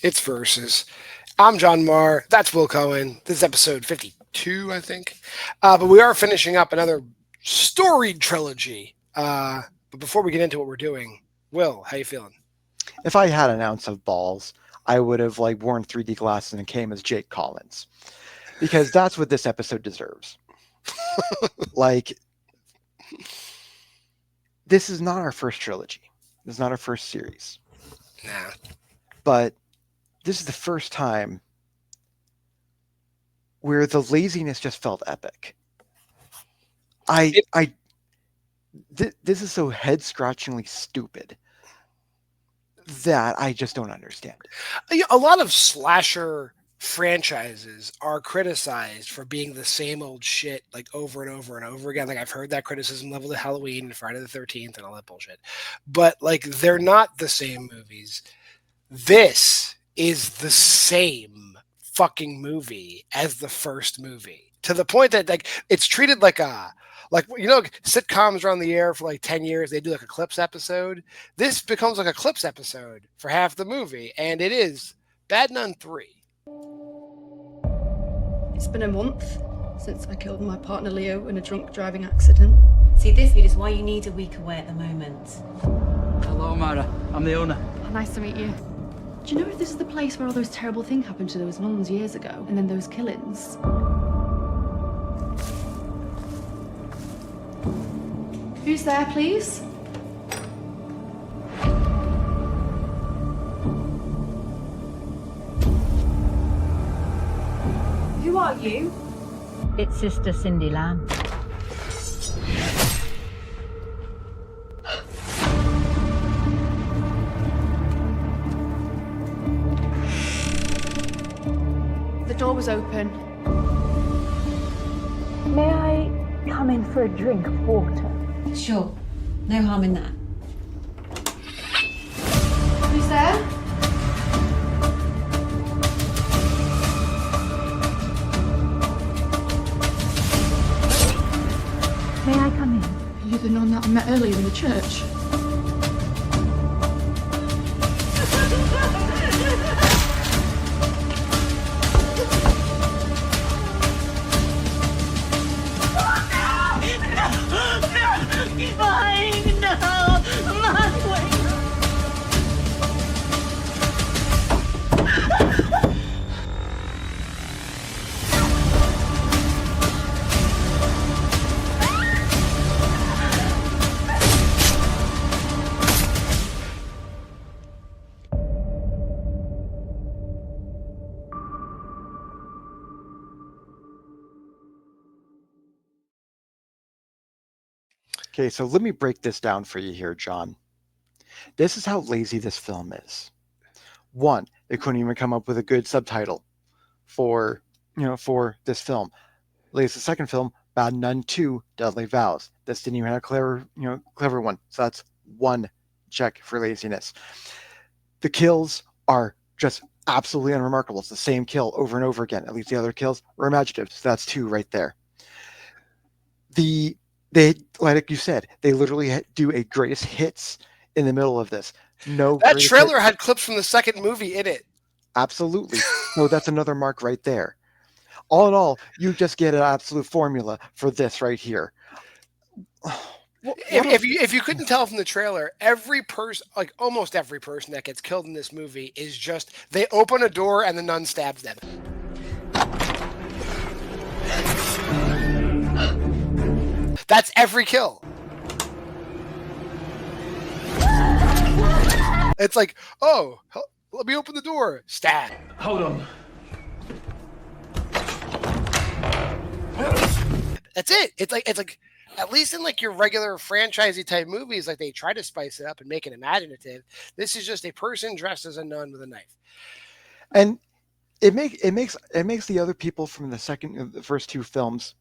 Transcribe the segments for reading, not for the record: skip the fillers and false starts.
It's Versus. I'm JWMaher. That's Will Cohen. This is episode 52, I think. But we are finishing up another storied trilogy. But before we get into what we're doing, Will, how you feeling? If I had an ounce of balls, I would have worn 3D glasses and came as Jake Collins, because that's what this episode deserves. like, this is not our first trilogy. This is not our first series. Nah. But this is the first time where the laziness just felt epic. This is so head-scratchingly stupid that I just don't understand. A lot of slasher franchises are criticized for being the same old shit over and over and over again. I've heard that criticism leveled at Halloween and Friday the 13th and all that bullshit. But they're not the same movies. This is the same fucking movie as the first movie, to the point that it's treated like sitcoms are on the air for 10 years. They do a clips episode. This becomes a clips episode for half the movie, and it is Bad Nun 3. It's been a month since I killed my partner Leo in a drunk driving accident. See, this is why you need a week away at the moment. Hello, Mara. I'm the owner. Oh, nice to meet you. Do you know if this is the place where all those terrible things happened to those nuns years ago? And then those killings? Who's there, please? Who are you? It's Sister Cindy Lamb. The door was open. May I come in for a drink of water? Sure. No harm in that. Who's there? May I come in? Are you the nun that I met earlier in the church? Okay, so let me break this down for you here, John. This is how lazy this film is. One, they couldn't even come up with a good subtitle for this film. Latest the second film, Bad Nun 2, Deadly Vows. This didn't even have a clever one. So that's one check for laziness. The kills are just absolutely unremarkable. It's the same kill over and over again. At least the other kills were imaginative. So that's two right there. They, like you said, they literally do a greatest hits in the middle of this. That trailer had clips from the second movie in it. Absolutely. No, that's another mark right there. All in all, you just get an absolute formula for this right here. If you couldn't tell from the trailer, every person, almost every person that gets killed in this movie is just, they open a door and the nun stabs them. That's every kill. It's oh, let me open the door. Stab. Hold on. That's it. It's at least in your regular franchisey type movies, they try to spice it up and make it imaginative. This is just a person dressed as a nun with a knife. And it makes the other people from the first two films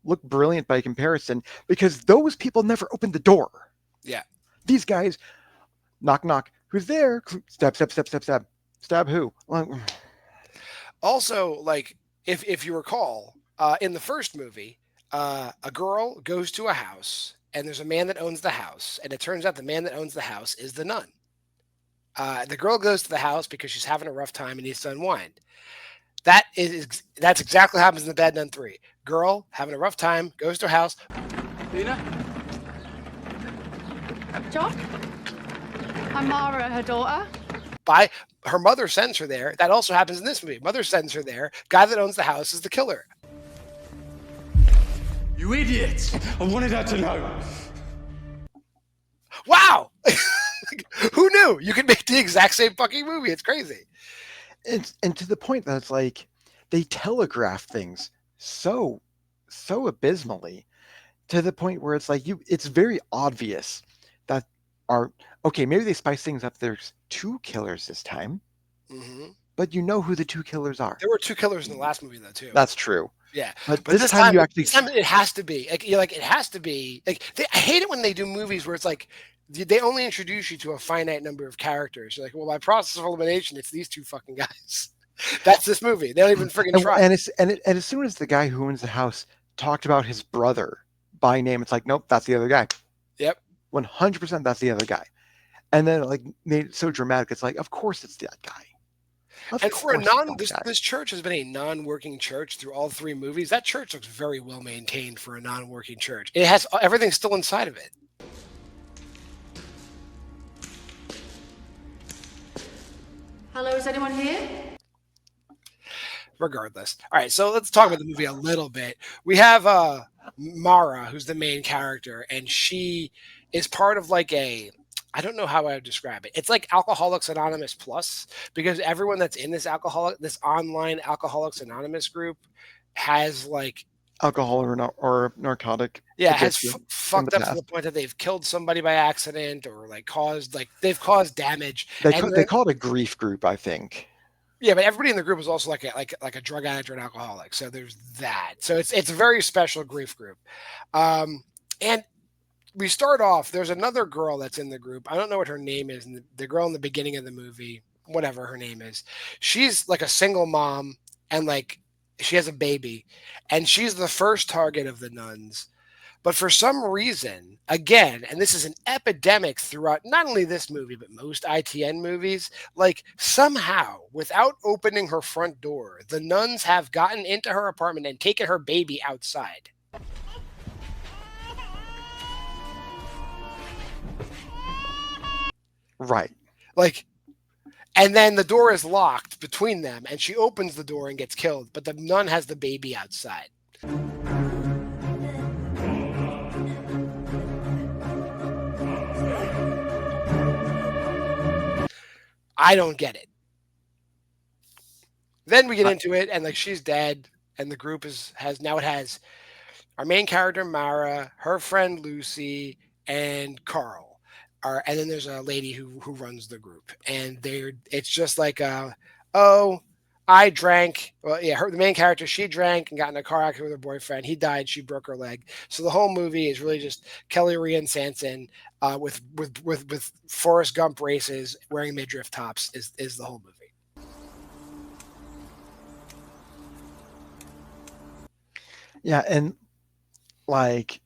look brilliant by comparison, because those people never opened the door. Yeah. These guys, knock, knock. Who's there? Stab, stab, stab, stab, stab. Stab who? Also, if you recall, in the first movie, a girl goes to a house and there's a man that owns the house, and it turns out the man that owns the house is the nun. The girl goes to the house because she's having a rough time and needs to unwind. That's exactly what happens in The Bad Nun 3. Girl having a rough time goes to her house. Lena? John? I'm Mara, her daughter. Her mother sends her there. That also happens in this movie. Mother sends her there. Guy that owns the house is the killer. You idiot! I wanted her to know. Wow! Who knew? You can make the exact same fucking movie. It's crazy. And to the point that it's like they telegraph things so abysmally, to the point where it's like it's very obvious that maybe they spice things up. There's 2 killers this time, but you know who the 2 killers are. There were 2 killers in the last movie though too. That's true. Yeah, but this time you actually. This time it has to be like it has to be like. I hate it when they do movies where it's like they only introduce you to a finite number of characters. You're like, well, by process of elimination, it's these 2 fucking guys. That's this movie. They don't even friggin' try. And as soon as the guy who owns the house talked about his brother by name, it's like, nope, that's the other guy. Yep, 100%, that's the other guy. And then like made it so dramatic. It's like, of course, it's that guy. And for this church has been a non-working church through all 3 movies. That church looks very well maintained for a non-working church. It has everything still inside of it. Hello, is anyone here? Regardless. All right, so let's talk about the movie a little bit. We have Mara, who's the main character, and she is part of like I don't know how I would describe it. It's like Alcoholics Anonymous Plus, because everyone that's in this online Alcoholics Anonymous group has like alcohol or narcotic. Yeah, has fucked up to the point that they've killed somebody by accident or they've caused damage. They call it a grief group, I think. Yeah, but everybody in the group is also like a drug addict or an alcoholic. So there's that. So it's a very special grief group. And we start off, there's another girl that's in the group. I don't know what her name is. And the girl in the beginning of the movie, whatever her name is, she's like a single mom and like she has a baby and she's the first target of the nuns. But for some reason, again, and this is an epidemic throughout not only this movie, but most ITN movies, like somehow, without opening her front door, the nuns have gotten into her apartment and taken her baby outside. Right. Like, and then the door is locked between them, and she opens the door and gets killed, but the nun has the baby outside. I don't get it. Then we get into it, and like she's dead, and the group has our main character Mara, her friend Lucy, and Carl. And then there's a lady who runs the group, and it's just like I drank. Well, yeah, the main character, she drank and got in a car accident with her boyfriend. He died. She broke her leg. So the whole movie is really just Kelly Ryan Sanson with Forrest Gump races, wearing midriff tops is the whole movie. Yeah, and like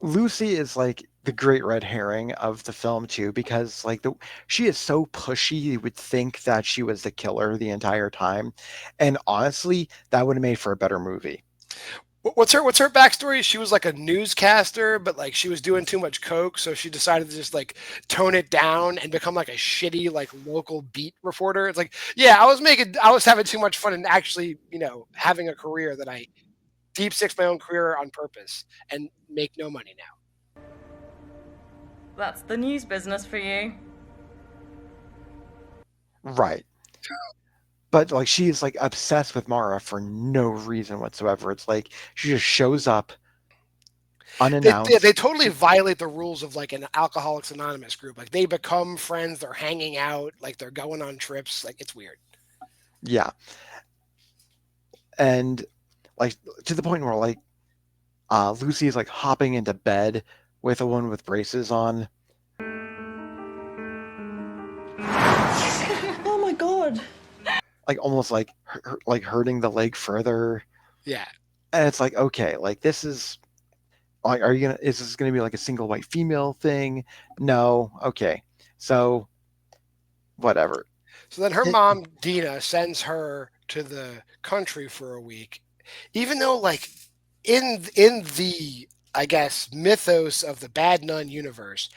Lucy is like the great red herring of the film too, because like she is so pushy, you would think that she was the killer the entire time, and honestly, that would have made for a better movie. What's her backstory? She was like a newscaster, but like she was doing too much coke, so she decided to just like tone it down and become like a shitty like local beat reporter. It's like, yeah, I was having too much fun and actually, having a career that I deep six my own career on purpose and make no money now. That's the news business for you. Right. But like she's like obsessed with Mara for no reason whatsoever. It's like she just shows up unannounced. They totally violate the rules of like an Alcoholics Anonymous group. Like they become friends, they're hanging out, like they're going on trips. Like it's weird. Yeah. And like to the point where like Lucy is like hopping into bed with a woman with braces on. Oh my god. Like almost like like hurting the leg further. Yeah. And it's like, okay, like this is like, is this gonna be like a single white female thing? No. Okay. So whatever. So then her It- mom, Dina, sends her to the country for a week, even though like in the I guess mythos of the Bad Nun universe,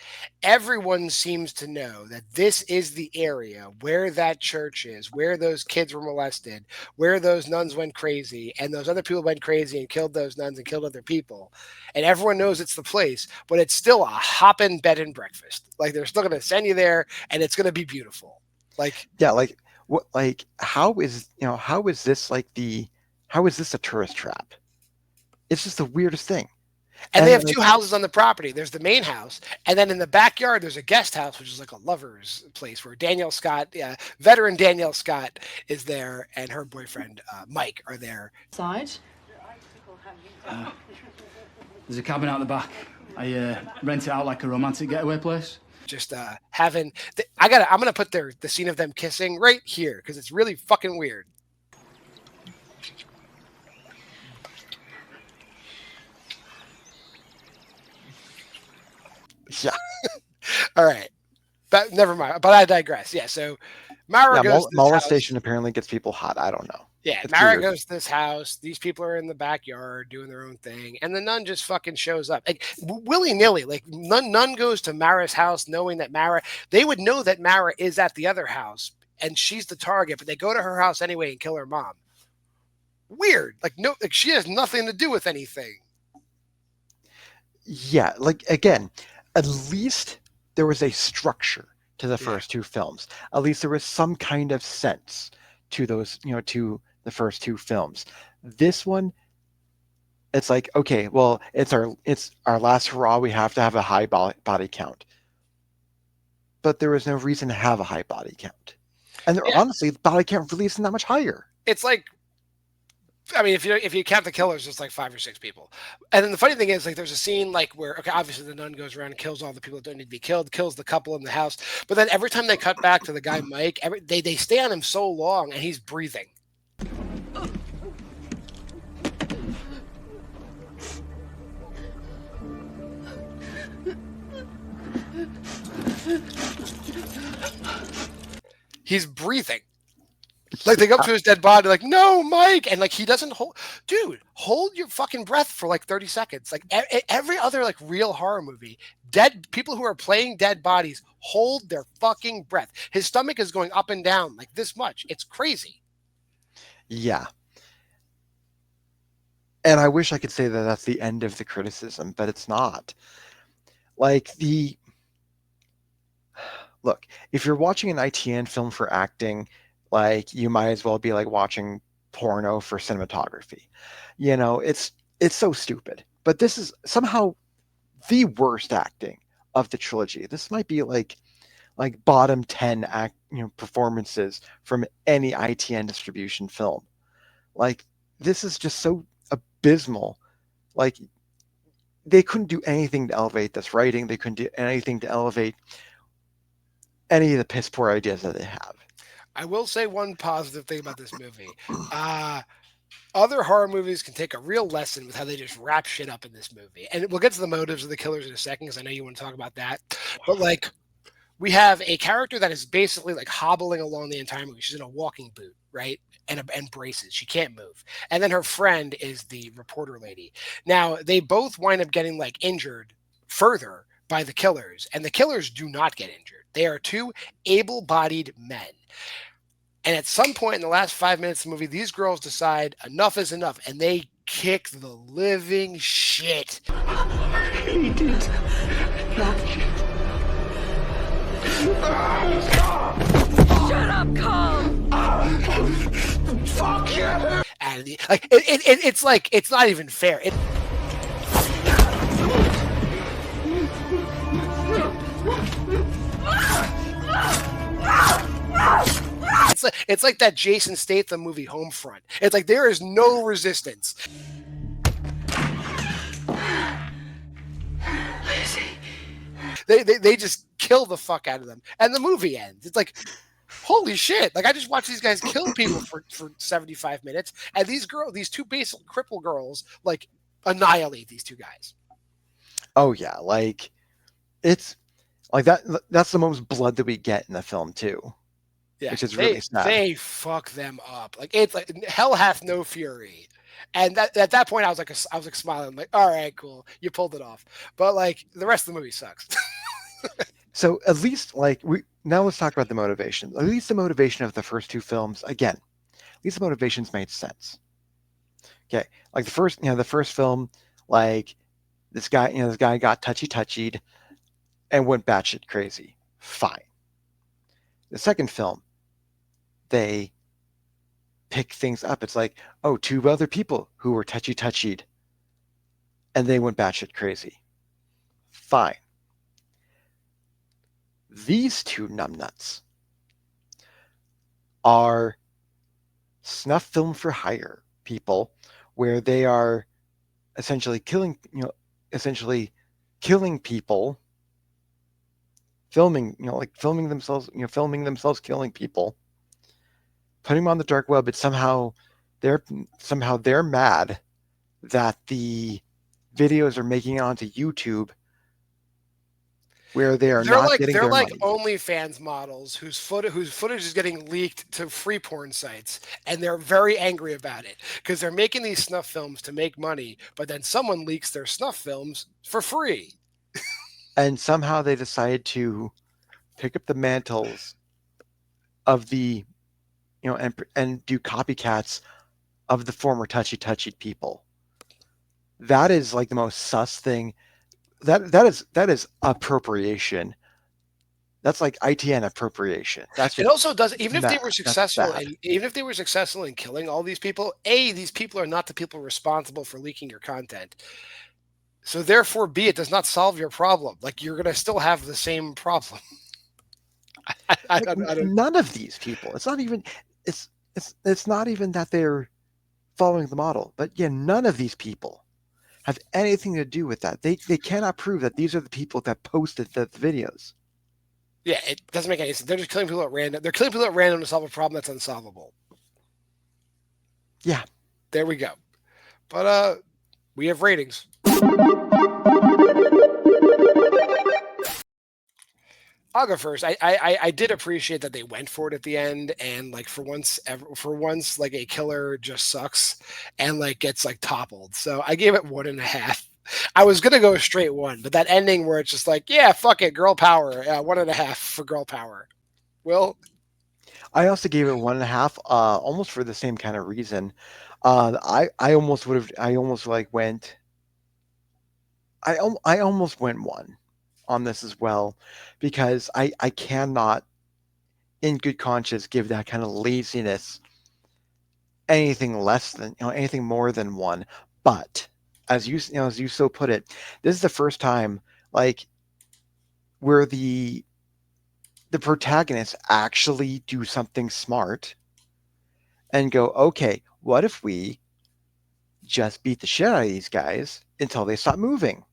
everyone seems to know that this is the area where that church is, where those kids were molested, where those nuns went crazy, and those other people went crazy and killed those nuns and killed other people. And everyone knows it's the place, but it's still a hopping bed and breakfast. Like they're still gonna send you there and it's gonna be beautiful. Like yeah, like what? Like how is how is this a tourist trap? It's just the weirdest thing. and they have like, two houses on the property. There's the main house, and then in the backyard, there's a guest house, which is like a lover's place where Danielle Scott, veteran Danielle Scott, is there, and her boyfriend Mike are there. Side. There's a cabin out the back. I rent it out like a romantic getaway place. Just having. I'm gonna put the scene of them kissing right here because it's really fucking weird. yeah, All right, but never mind. But I digress. Yeah. So Mara goes. To this molestation house. apparently gets people hot. I don't know. Yeah, It's Mara weird. goes to this house. These people are in the backyard doing their own thing, and the nun just fucking shows up, like willy nilly. Like nun goes to Mara's house, knowing that they would know that Mara is at the other house, and she's the target. But they go to her house anyway and kill her mom. Weird. Like no, like she has nothing to do with anything. Yeah, like again, at least there was a structure to the first two films. At least there was some kind of sense to those, to the first two films. This one, it's like, okay, well, it's our last hurrah. We have to have a high body count, but there was no reason to have a high body count, and honestly, the body count really isn't that much higher. It's like, I mean, if you count the killers, it's like 5 or 6 people. And then the funny thing is, like, there's a scene like where, okay, obviously the nun goes around and kills all the people that don't need to be killed, kills the couple in the house. But then every time they cut back to the guy Mike, they stay on him so long, and he's breathing. He's breathing. Like they go up to his dead body, like, no, Mike, and like he doesn't hold your fucking breath for like 30 seconds. Like every other like real horror movie, dead people who are playing dead bodies hold their fucking breath. His stomach is going up and down like this much. It's crazy. Yeah. And I wish I could say that that's the end of the criticism, but it's not. Like look, if you're watching an ITN film for acting, like you might as well be like watching porno for cinematography. It's so stupid. But this is somehow the worst acting of the trilogy. This might be like bottom 10 performances from any ITN distribution film. Like this is just so abysmal. Like they couldn't do anything to elevate this writing. They couldn't do anything to elevate any of the piss poor ideas that they have. I will say one positive thing about this movie. Other horror movies can take a real lesson with how they just wrap shit up in this movie. And we'll get to the motives of the killers in a second, because I know you want to talk about that. But like, we have a character that is basically like hobbling along the entire movie. She's in a walking boot, right? And braces. She can't move. And then her friend is the reporter lady. Now, they both wind up getting like injured further by the killers. And the killers do not get injured. They are two able-bodied men. And at some point in the last 5 minutes of the movie, these girls decide enough is enough, and they kick the living shit. He did that. Shut up, Carl! Fuck you! And like it's like it's not even fair. It's like that Jason Statham movie Homefront. It's like there is no resistance. They just kill the fuck out of them, and the movie ends. It's like, holy shit! Like I just watched these guys kill people for 75 minutes, and these two basic cripple girls, like annihilate these two guys. Oh yeah, like it's like that. That's the most blood that we get in the film too. Yeah, which is really sad. They fuck them up. Like it's like hell hath no fury. And at that point, I was like smiling, like, all right, cool, you pulled it off. But like the rest of the movie sucks. So at least like now let's talk about the motivation. At least the motivation of the first two films, again, at least the motivations made sense. Okay, like the first film, like this guy got touchy-touchied and went batshit crazy. Fine. The second film, they pick things up. It's like, oh, two other people who were touchy-touchied and they went batshit crazy. Fine. These two numbnuts are snuff film for hire people where they are essentially killing people, filming themselves killing people, putting them on the dark web, but somehow they're mad that the videos are making it onto YouTube where they are not getting their money. They're like OnlyFans models whose footage is getting leaked to free porn sites, and they're very angry about it because they're making these snuff films to make money, but then someone leaks their snuff films for free. And somehow they decide to pick up the mantles of the, and do copycats of the former touchy people. That is like the most sus thing. That is appropriation. That's like ITN appropriation. That's it also does even bad. if they were successful in killing all these people. These people are not the people responsible for leaking your content. So therefore, B, it does not solve your problem. Like you're gonna still have the same problem. I don't. None of these people. It's not even. It's not even that they're following the model. But yeah, none of these people have anything to do with that. They cannot prove that these are the people that posted the videos. Yeah, it doesn't make any sense. They're just killing people at random. They're killing people at random to solve a problem that's unsolvable. Yeah. There we go. But we have ratings. I'll go first. I did appreciate that they went for it at the end, and like for once, like a killer just sucks and like gets like toppled. So I gave it 1.5. I was gonna go straight 1, but that ending where it's just like, yeah, fuck it, girl power. 1.5 for girl power. Will? I also gave it 1.5, almost for the same kind of reason. I almost went 1 on this as well, because I cannot in good conscience give that kind of laziness anything more than 1. But as you so put it, this is the first time like where the protagonists actually do something smart and go, okay, what if we just beat the shit out of these guys until they stop moving?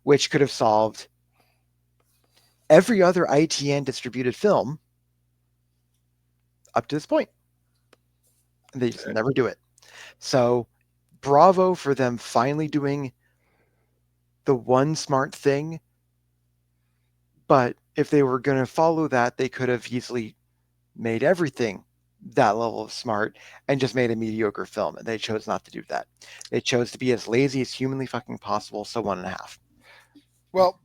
Which could have solved every other ITN distributed film up to this point. They just never do it. So bravo for them finally doing the one smart thing. But if they were going to follow that, they could have easily made everything that level of smart and just made a mediocre film. And they chose not to do that. They chose to be as lazy as humanly fucking possible. So 1.5. Well,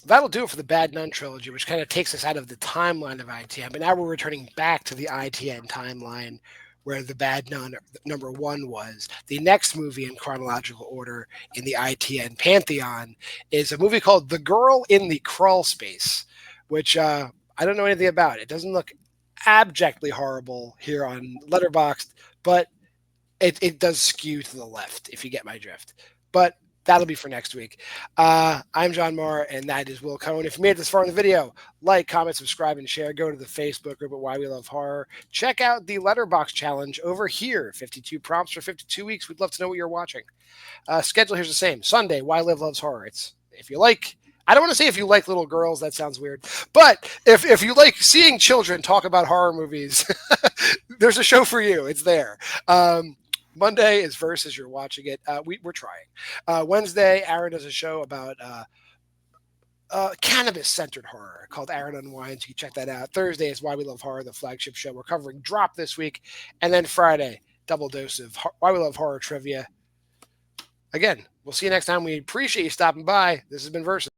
that'll do it for the Bad Nun trilogy, which kind of takes us out of the timeline of ITN. But now we're returning back to the ITN timeline where the Bad Nun number 1 was. The next movie in chronological order in the ITN pantheon is a movie called The Girl in the Crawl Space, which I don't know anything about. It doesn't look abjectly horrible here on Letterboxd, but it does skew to the left, if you get my drift. But that'll be for next week. I'm JWMaher, and that is Will Cohen. If you made it this far in the video, like, comment, subscribe, and share. Go to the Facebook group at Why We Love Horror. Check out the Letterboxd challenge over here. 52 prompts for 52 weeks. We'd love to know what you're watching. Schedule here's the same. Sunday, Why Live Loves Horror. It's if you like. I don't want to say if you like little girls. That sounds weird. But if you like seeing children talk about horror movies, there's a show for you. It's there. Monday is Versus. You're watching it. We're trying. Wednesday, Aaron does a show about cannabis-centered horror called Aaron Unwinds. You can check that out. Thursday is Why We Love Horror, the flagship show. We're covering Drop this week. And then Friday, double dose of Why We Love Horror trivia. Again, we'll see you next time. We appreciate you stopping by. This has been Versus.